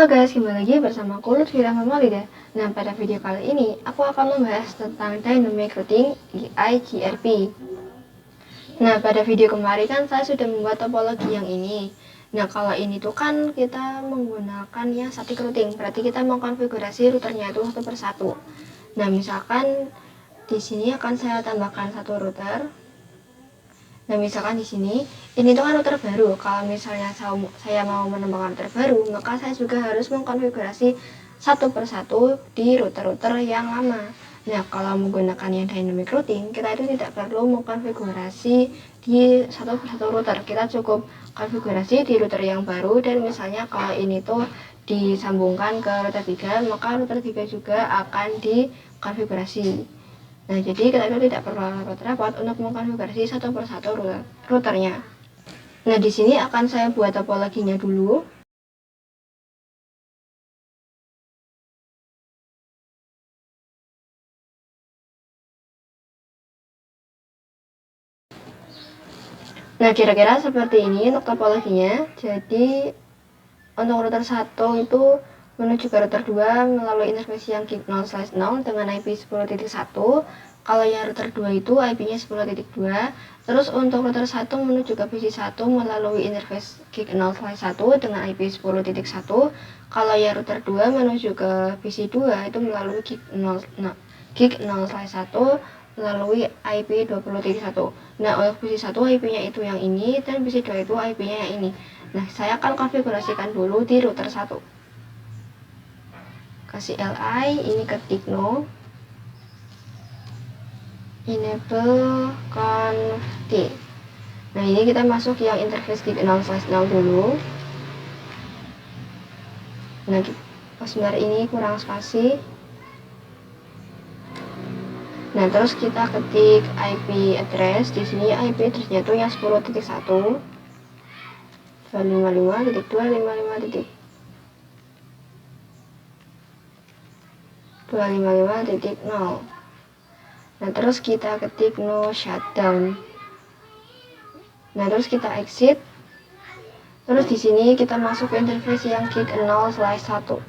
Halo guys, kembali lagi bersama aku Lutfi Rahmanwalida. Nah, pada video kali ini aku akan membahas tentang Dynamic Routing GIGRP. Nah, pada video kemarin kan saya sudah membuat topologi yang ini. Nah, kalau ini tuh kan kita menggunakan yang static routing, berarti kita mengkonfigurasi routernya itu satu persatu. Nah, misalkan di sini akan saya tambahkan satu router. Nah, misalkan di sini, ini tuh kan router baru. Kalau misalnya saya mau menambahkan router baru, maka saya juga harus mengkonfigurasi satu persatu di router-router yang lama. Nah, kalau menggunakan yang dynamic routing, kita itu tidak perlu mengkonfigurasi di satu persatu router. Kita cukup konfigurasi di router yang baru, dan misalnya kalau ini tuh disambungkan ke router 3, maka router 3 juga akan dikonfigurasi. Nah, jadi kita itu tidak perlu repot-repot untuk mengkonfigurasi satu persatu routernya. Nah, di sini akan saya buat topologinya dulu. Nah, kira-kira seperti ini untuk topologinya. Jadi, untuk router 1 itu menuju ke router 2 melalui interface yang gig 0/0 dengan IP 10.1. Kalau yang router 2 itu IP-nya 10.2. Terus untuk router 1 menuju ke PC 1 melalui interface gig 0/1 dengan IP 10.1. Kalau yang router 2 menuju ke PC 2 itu melalui gig 0/1 melalui IP 20.1. Nah, untuk PC 1 IP-nya itu yang ini, dan PC 2 itu IP-nya yang ini. Nah, saya akan konfigurasikan dulu di router 1. Kasih LI, ini ketik no, enable conft. Nah, ini kita masuk yang interface gig 0/0 dulu. Nah, sebentar ini kurang spasi. Nah, terus kita ketik IP address. Di sini IP address-nya itu yang 10.1 255.255.255.0. Nah, terus kita ketik no shutdown. Nah, terus kita exit. Terus di sini kita masuk ke interface yang gig 0/1.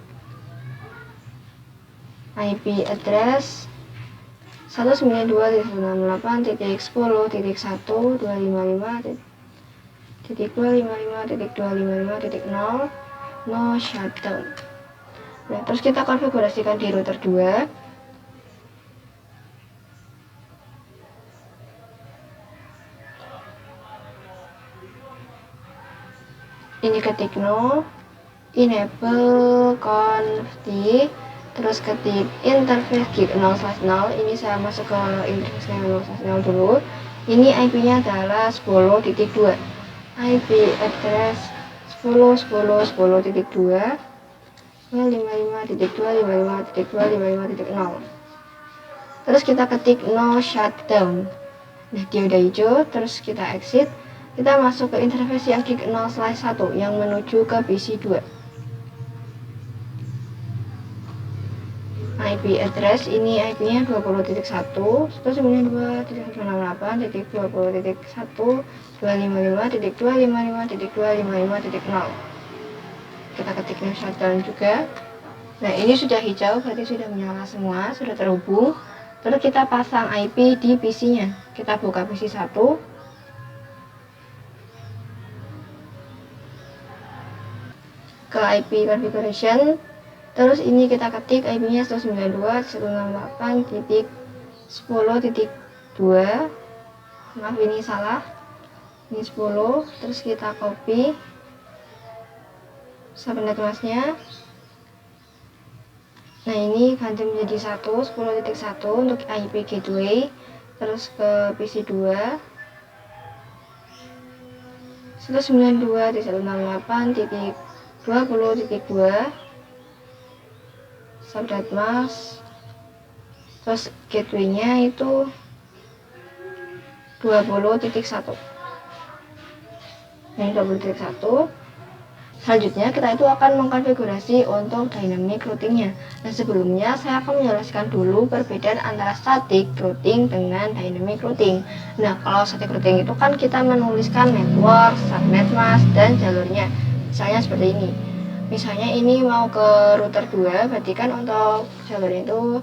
IP address 192.168.10.255.255.0 no shutdown. Nah, terus kita konfigurasikan di router 2. Ini ketik no, enable conft, terus ketik interface gig 0/0. Ini saya masuk ke interface 0/0 dulu. Ini IP-nya adalah 10.2. IP address 10.10.10.2 55.255.255.0. Terus kita ketik no shutdown. Nah, dia udah hijau. Terus kita exit. Kita masuk ke interface yang gig 0/1 yang menuju ke PC 2. IP address ini IP-nya 20.1, 192.168.20.255.255.0. Kita ketik no shutdown juga. Nah, ini sudah hijau, berarti sudah menyala semua, sudah terhubung. Terus kita pasang IP di PC-nya. Kita buka PC 1. Ke IP configuration. Terus ini kita ketik IP-nya 192.168.10.2. Maaf, ini salah. Ini 10. Terus kita copy subnet mask-nya. Nah, ini ganti menjadi 10.1 untuk IP gateway. Terus ke PC 2 192.168.20.2 subnet mask. Terus gateway-nya itu 20.1. Ini 20.1. Selanjutnya kita itu akan mengkonfigurasi untuk dynamic routing-nya. Nah, sebelumnya saya akan menjelaskan dulu perbedaan antara static routing dengan dynamic routing. Nah, kalau static routing itu kan kita menuliskan network, subnet mask, dan jalurnya. Misalnya seperti ini. Misalnya ini mau ke router 2, berarti kan untuk jalur itu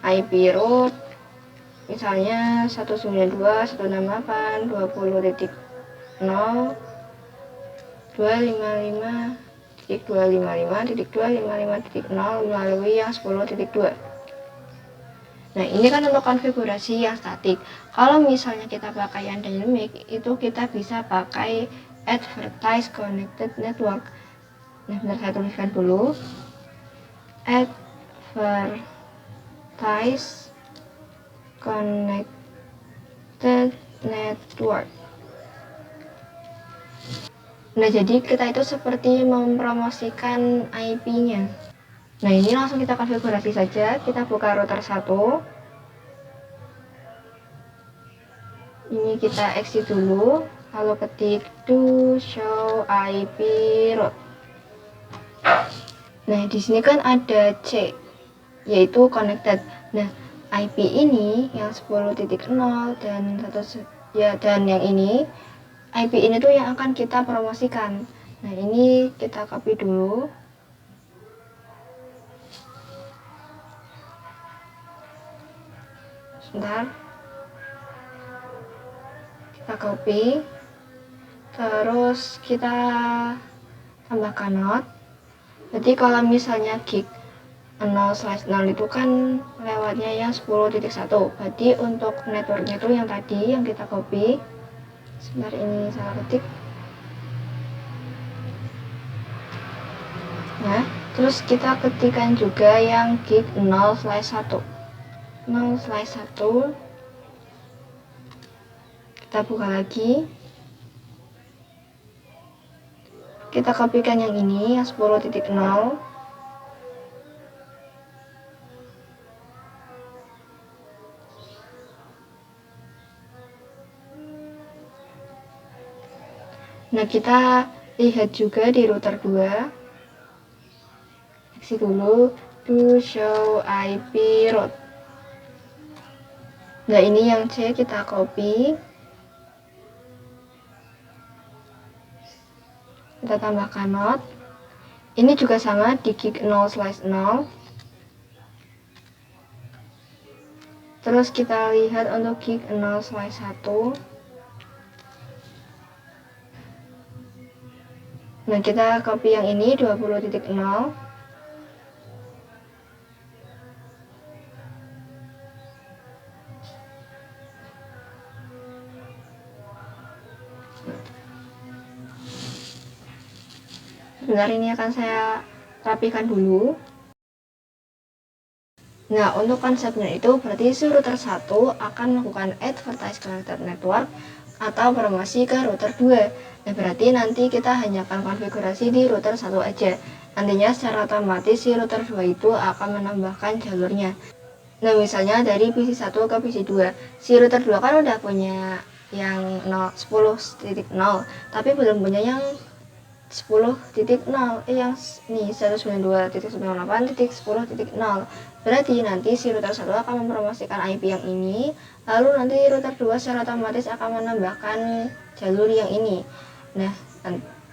IP root misalnya 192.168.20.0.255.255.255.0 melalui yang 10.2. Nah, ini kan untuk konfigurasi yang statik. Kalau misalnya kita pakai yang dynamic, itu kita bisa pakai advertise connected network. Nah, bentar saya tuliskan dulu. Advertise connected network. Nah, jadi kita itu seperti mempromosikan IP-nya. Nah, ini langsung kita konfigurasi saja. Kita buka router 1. Ini kita exit dulu, lalu ketik do show IP route. Nah, di sini kan ada C, yaitu connected. Nah, IP ini yang 10.0 dan dan yang ini IP ini tuh yang akan kita promosikan. Nah, ini kita copy dulu. Sebentar. Kita copy. Terus kita tambahkan not. Jadi kalau misalnya gig 0/0 itu kan lewatnya yang 10.1. Berarti untuk networknya itu yang tadi yang kita copy. Sebentar, ini salah ketik. Nah, terus kita ketikkan juga yang gig 0/1. 0/1. Kita buka lagi. Kita kopikan yang ini yang 10.0. Nah, kita lihat juga di router 2. Exit dulu, do show IP route. Nah, ini yang C kita copy. Kita tambahkan not. Ini juga sama di gig 0/0. Terus kita lihat untuk gig 0/1. Nah, kita copy yang ini 20.0. Sebentar, ini akan saya rapikan dulu. Nah, untuk konsepnya itu berarti si router 1 akan melakukan advertise connected network atau promosi ke router 2. Nah, berarti nanti kita hanya akan konfigurasi di router 1 aja. Nantinya secara otomatis si router 2 itu akan menambahkan jalurnya. Nah, misalnya dari PC 1 ke PC 2. Si router 2 kan udah punya yang 10.0, tapi belum punya yang 10.0, yang nih 192.168.10.0. Berarti nanti si router 1 akan mempromosikan IP yang ini, lalu nanti router 2 secara otomatis akan menambahkan jalur yang ini. Nah,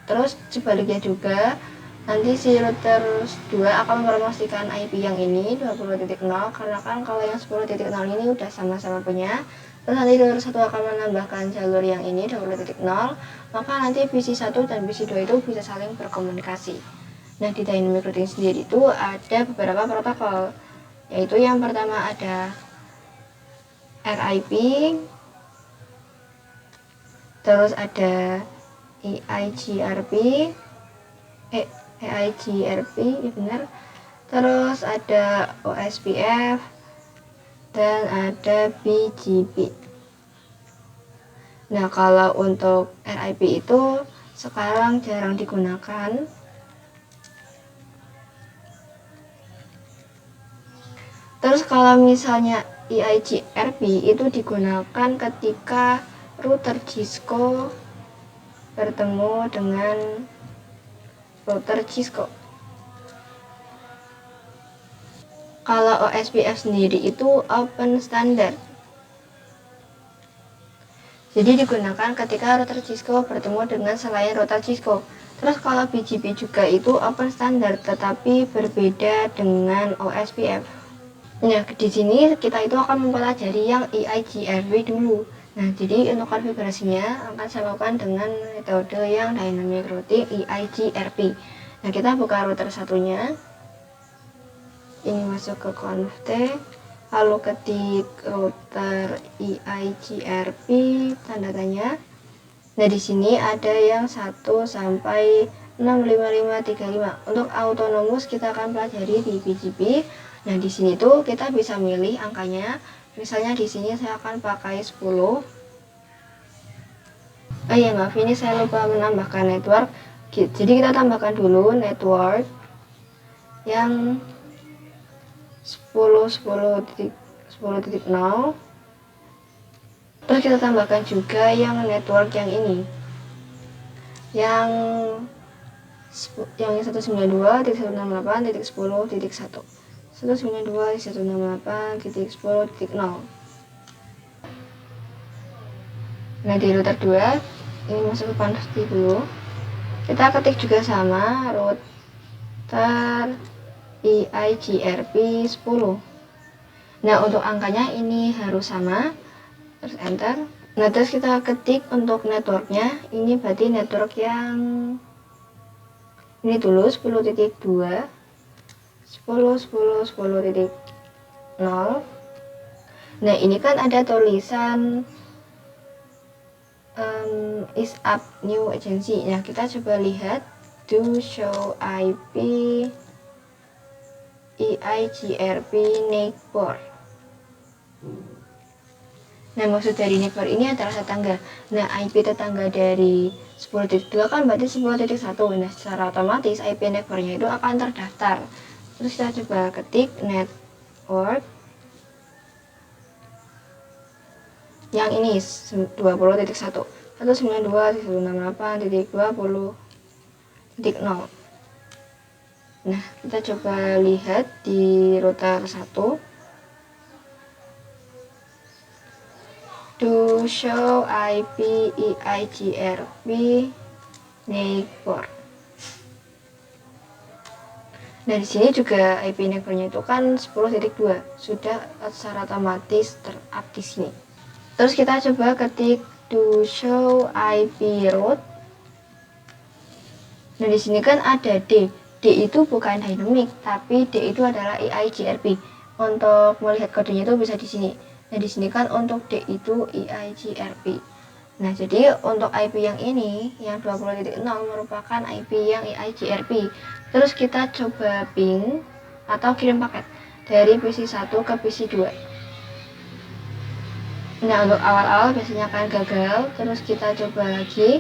terus sebaliknya juga nanti si router 2 akan mempromosikan IP yang ini 20.0, karena kan kalau yang 10.0 ini udah sama-sama punya. Terus nanti router 1 akan menambahkan jalur yang ini 20.0, maka nanti PC 1 dan PC 2 itu bisa saling berkomunikasi. Nah, di dynamic routing sendiri itu ada beberapa protokol, yaitu yang pertama ada RIP, terus ada EIGRP, ya benar, terus ada OSPF, dan ada BGP. Nah, kalau untuk RIP itu sekarang jarang digunakan. Terus kalau misalnya EIGRP itu digunakan ketika router Cisco bertemu dengan router Cisco. Kalau OSPF sendiri itu open standard. Jadi digunakan ketika router Cisco bertemu dengan selain router Cisco. Terus kalau BGP juga itu open standard tetapi berbeda dengan OSPF. Nah, di sini kita itu akan mempelajari yang EIGRP dulu. Nah, jadi untuk konfigurasinya akan saya lakukan dengan metode yang dynamic routing EIGRP. Nah, kita buka router satunya. Ini masuk ke conft, lalu ketik router EIGRP tanda tanya. Nah, di sini ada yang 1 sampai 65535. Untuk autonomous kita akan pelajari di BGP. Nah, di sini tuh kita bisa milih angkanya. Misalnya di sini saya akan pakai 10. Oh iya, maaf, ini saya lupa menambahkan network. Jadi kita tambahkan dulu network yang 10.10.10.0. Terus kita tambahkan juga yang network yang ini. Yang 192.168.10.1. 192.168.10.0. Nah, di router 2 ini masuk ke conft dulu. Kita ketik juga sama router EIGRP 10. Nah, untuk angkanya ini harus sama. Terus enter. Nah, terus kita ketik untuk networknya. Ini berarti network yang ini dulu 10.2, 10.10.10.0. Nah, ini kan ada tulisan is up new agency. Nah, kita coba lihat do show IP EIGRP neighbor. Nah, maksud dari neighbor ini adalah tetangga. Nah, IP tetangga dari 10.2 kan berarti 10.1. Nah, secara otomatis IP neighbornya itu akan terdaftar. Terus kita coba ketik network yang ini 20.1, 192.168.20.0. Nah, kita coba lihat di router 1. Do show IP EIGRP neighbor. Nah, di sini juga IP neighbornya itu kan 10.2, sudah secara otomatis ter-up di sini. Terus kita coba ketik do show IP route. Nah, di sini kan ada D. D itu bukan dynamic, tapi D itu adalah EIGRP. Untuk melihat kodenya itu bisa di sini. Nah, di sini kan untuk D itu EIGRP. Nah, jadi untuk IP yang ini, yang 20.0 merupakan IP yang EIGRP. Terus kita coba ping atau kirim paket dari PC1 ke PC2. Nah, untuk awal-awal biasanya akan gagal, terus kita coba lagi.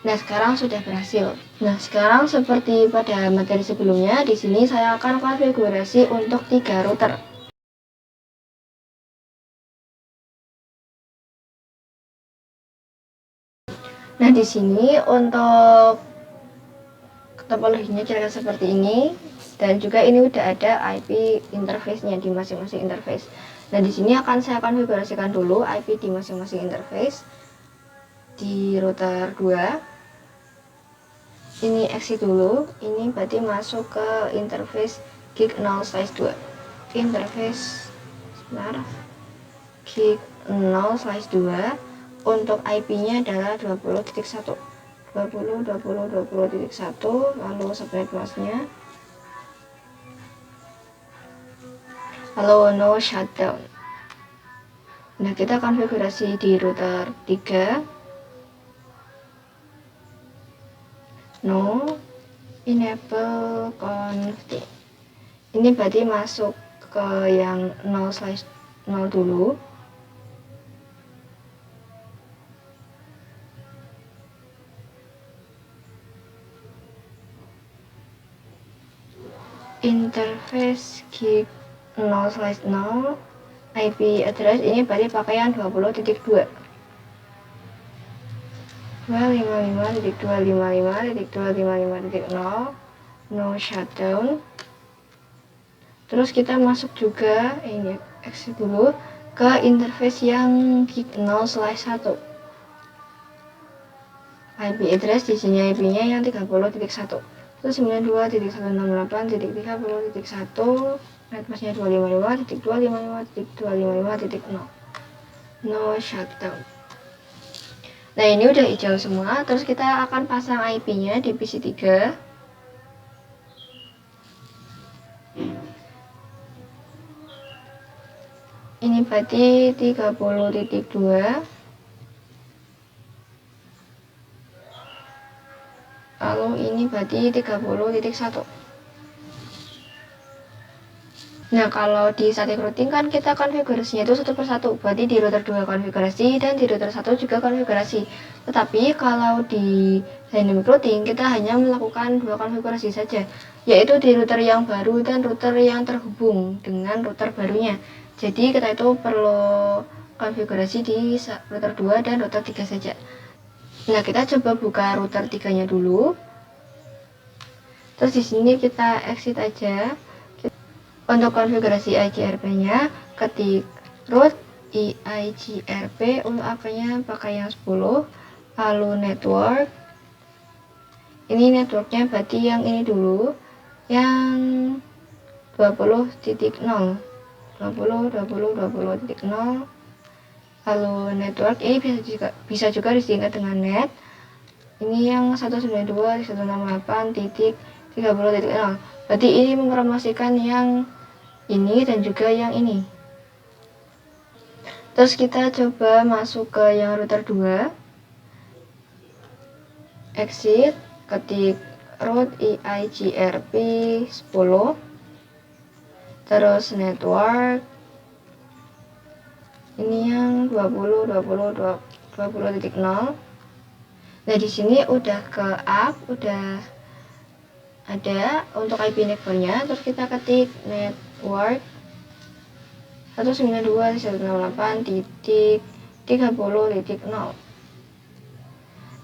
Nah, sekarang sudah berhasil. Nah, sekarang seperti pada materi sebelumnya, di sini saya akan konfigurasi untuk 3 router. Nah, di sini untuk topologinya kira-kira seperti ini, dan juga ini udah ada IP interface-nya di masing-masing interface. Nah, di sini akan saya konfigurasikan dulu IP di masing-masing interface. Di router 2 ini exit dulu, ini berarti masuk ke interface gig 0/2. Interface sebentar, gig 0/2. Untuk IP-nya adalah 20.1, 20.20.20.1, lalu subnet masknya, lalu no shutdown. Nah, kita konfigurasi di router 3, no enable conft. Ini berarti masuk ke yang 0/0 dulu. Interface gig 0/0, IP address ini berarti pakaian 20.2, 255.255.255.0, no shutdown. Terus kita masuk juga, ini exit dulu, ke interface yang gig 0/1. IP address. Di sini IP-nya yang 30.1, 192.168.30.1, netmasknya 255.255.255.0, no shutdown. Nah, ini udah hijau semua. Terus kita akan pasang IP-nya di PC 3. Ini berarti 30.2, lalu ini berarti 30.1. Nah, kalau di static routing kan kita konfigurasinya itu satu persatu, berarti di router 2 konfigurasi dan di router 1 juga konfigurasi. Tetapi kalau di dynamic routing kita hanya melakukan 2 konfigurasi saja, yaitu di router yang baru dan router yang terhubung dengan router barunya. Jadi kita itu perlu konfigurasi di router 2 dan router 3 saja. Nah, kita coba buka router 3-nya dulu. Terus di sini kita exit aja. Untuk konfigurasi IGRP-nya, ketik root IGRP, untuk AP-nya pakai yang 10, lalu network. Ini networknya berarti yang ini dulu, yang 20.0, 20.0. Lalu network ini bisa juga disingkat dengan net. Ini yang 192.168.30.0. Berarti ini mempromosikan yang ini dan juga yang ini. Terus kita coba masuk ke yang router 2. Exit, ketik root IGRP 10. Terus network. Ini yang 20.0. Nah, di sini udah ke up, udah ada untuk IP networknya. Terus kita ketik network 192.168.30.0.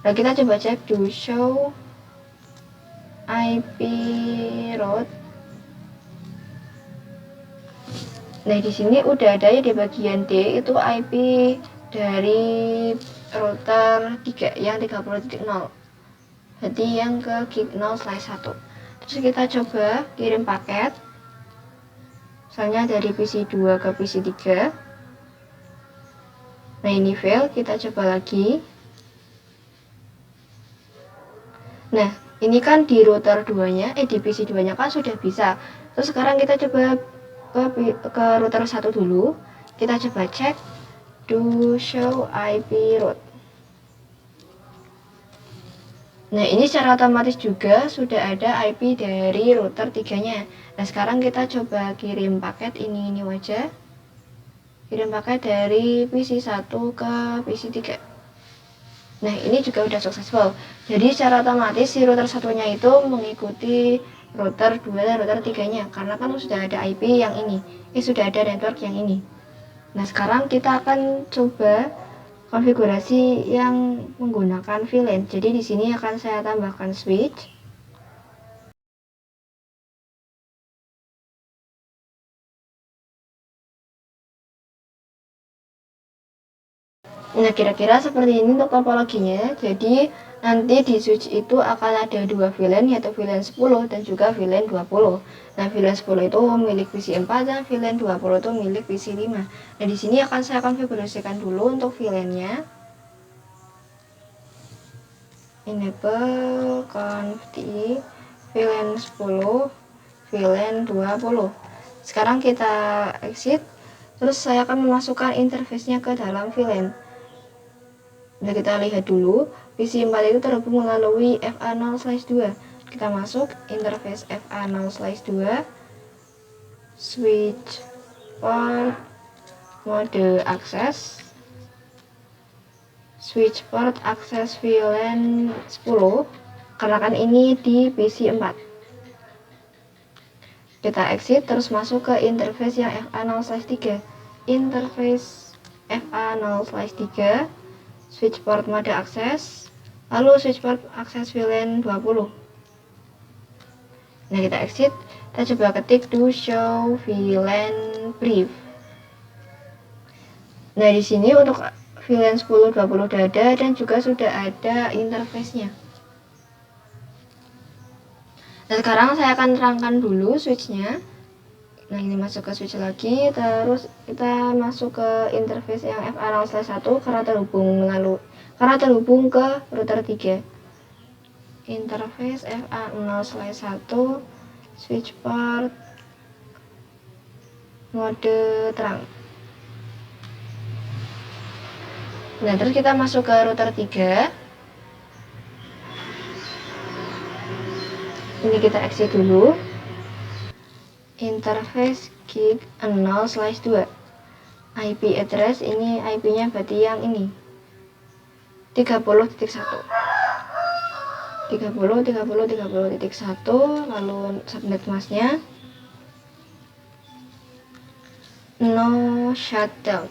Nah, kita coba cek do show IP route. Nah, di sini udah ada ya, di bagian D itu IP dari router 3 yang 30.0. Berarti yang ke gig 0/1. Terus kita coba kirim paket. Misalnya dari PC 2 ke PC 3. Nah, ini fail, kita coba lagi. Nah, ini kan di router 2-nya, di PC 2-nya kan sudah bisa. Terus sekarang kita coba ke router 1 dulu. Kita coba cek do show IP route. Nah, ini secara otomatis juga sudah ada IP dari router 3-nya. Nah, sekarang kita coba kirim paket ini aja. Kirim paket dari PC 1 ke PC 3. Nah, ini juga udah successful. Jadi secara otomatis si router satunya itu mengikuti router 2 dan router 3-nya, karena kan sudah ada IP yang ini. Sudah ada network yang ini. Nah, sekarang kita akan coba konfigurasi yang menggunakan VLAN. Jadi di sini akan saya tambahkan switch. Nah, kira-kira seperti ini untuk topologinya. Jadi nanti di switch itu akan ada 2 VLAN, yaitu VLAN 10 dan juga VLAN 20. Nah, VLAN 10 itu milik PC 4 dan VLAN 20 itu milik PC 5. Nah, di sini akan saya konfigurasikan dulu untuk VLAN-nya. Enable conft VLAN 10, VLAN 20. Sekarang kita exit. Terus saya akan memasukkan interface-nya ke dalam VLAN. Nah, kita lihat dulu, PC 4 itu terhubung melalui FA0/2. Kita masuk interface FA0/2, switch port, mode akses, switch port akses VLAN 10, karena kan ini di PC 4. Kita exit, terus masuk ke interface yang FA0/3. Interface FA0/3, switch port mode akses, lalu switch port akses VLAN 20. Nah, kita exit, kita coba ketik do show VLAN brief. Nah, di sini untuk VLAN 1020 udah ada, dan juga sudah ada interface-nya. Nah, sekarang saya akan terangkan dulu switch-nya. Nah, ini masuk ke switch lagi, terus kita masuk ke interface yang FA0/1 karena terhubung ke router 3. Interface FA0/1 switch port mode terang. Nah, terus kita masuk ke router 3. Ini kita exit dulu. Interface gig 0/2. IP address, ini IP-nya berarti yang ini 30.1. 30.30.30.1, lalu subnet masknya no shutdown.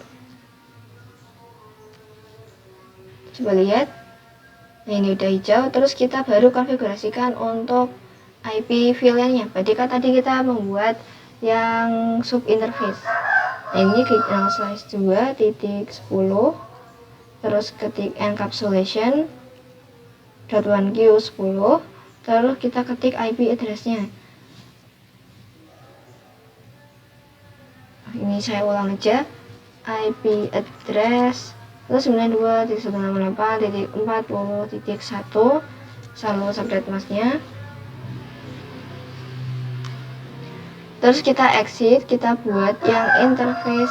Coba lihat. Nah, ini udah hijau. Terus kita baru konfigurasikan untuk IP VLAN-nya. Berarti kan tadi kita membuat yang sub interface. Nah, ini klik 0/2.10, terus ketik encapsulation .1q10, terus kita ketik IP address-nya. Ini saya ulang aja. IP address 92.168.40.1, lalu subnet masknya. Terus kita exit, kita buat yang interface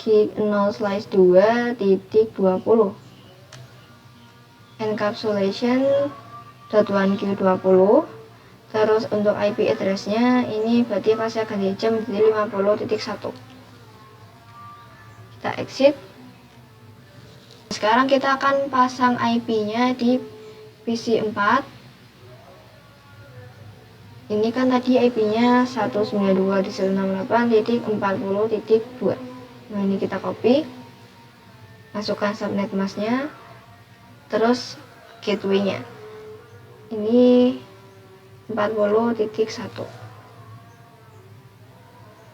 gig 0/2.20 encapsulation .1q20. Terus untuk IP address-nya ini berarti pas saya ganti jam jadi 50.1. Kita exit. Sekarang kita akan pasang IP-nya di PC 4. Ini kan tadi IP-nya 192.168.40.2. Nah, ini kita copy, masukkan subnet masknya, terus gateway-nya. Ini 40.1.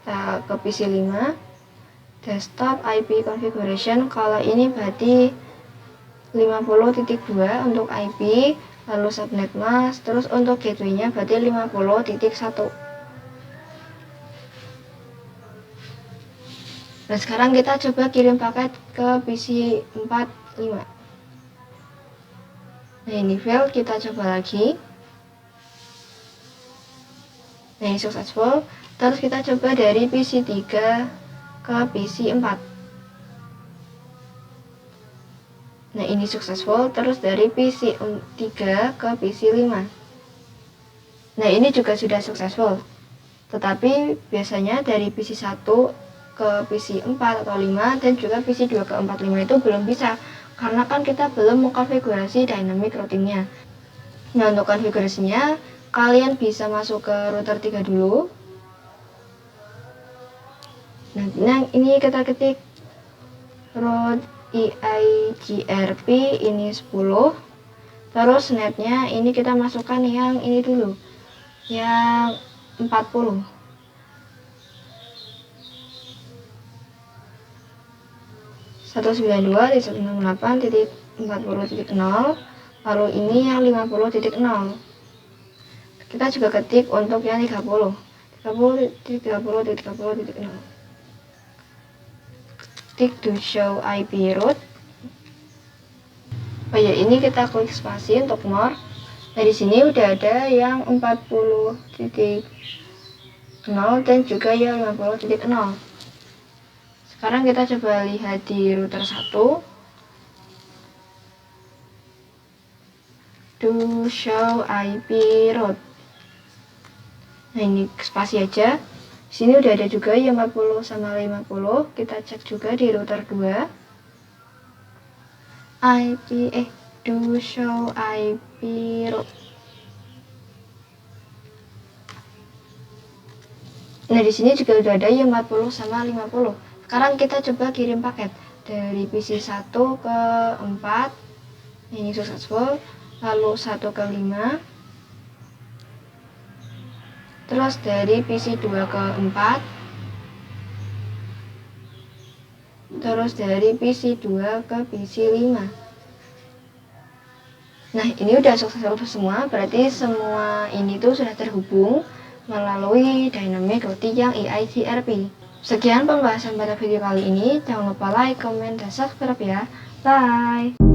Kita ke PC 5, desktop IP configuration. Kalau ini berarti 50.2 untuk IP, lalu subnet mask, terus untuk gateway-nya berarti 50.1. Nah, sekarang kita coba kirim paket ke PC 45. Nah, ini fail, kita coba lagi. Nah, ini successful. Terus kita coba dari PC 3 ke PC 4. Nah, ini successful. Terus dari PC 3 ke PC 5. Nah, ini juga sudah successful. Tetapi biasanya dari PC 1 ke PC 4 atau 5 dan juga PC 2 ke 4, 5 itu belum bisa, karena kan kita belum mengkonfigurasi dynamic routing-nya. Nah, untuk konfigurasinya kalian bisa masuk ke router 3 dulu. Nah, ini kita ketik route EIGRP ini 10. Terus netnya ini kita masukkan yang ini dulu, yang 40. Satu 192.168.40.0, lalu ini yang 50.0. Kita juga ketik untuk yang 30. 30.30.30.0. Ketik to show IP route. Oh ya, ini kita klik spasi untuk more. Nah, di sini udah ada yang 40.0 dan juga yang 50.0. Sekarang kita coba lihat di router 1. To show IP route. Nah, ini spasi aja. Di sini udah ada juga yang 40 sama 50. Kita cek juga di router 2. To show IP route. Nah, di sini juga udah ada yang 40 sama 50. Sekarang kita coba kirim paket dari PC 1 ke 4. Ini successful. Lalu 1 ke 5. Terus dari PC 2 ke 4. terus dari PC2 ke PC5. Nah, ini udah sukses semua, berarti semua ini tuh sudah terhubung melalui dynamic routing yang EIGRP. Sekian pembahasan pada video kali ini, jangan lupa like, comment, dan subscribe ya. Bye!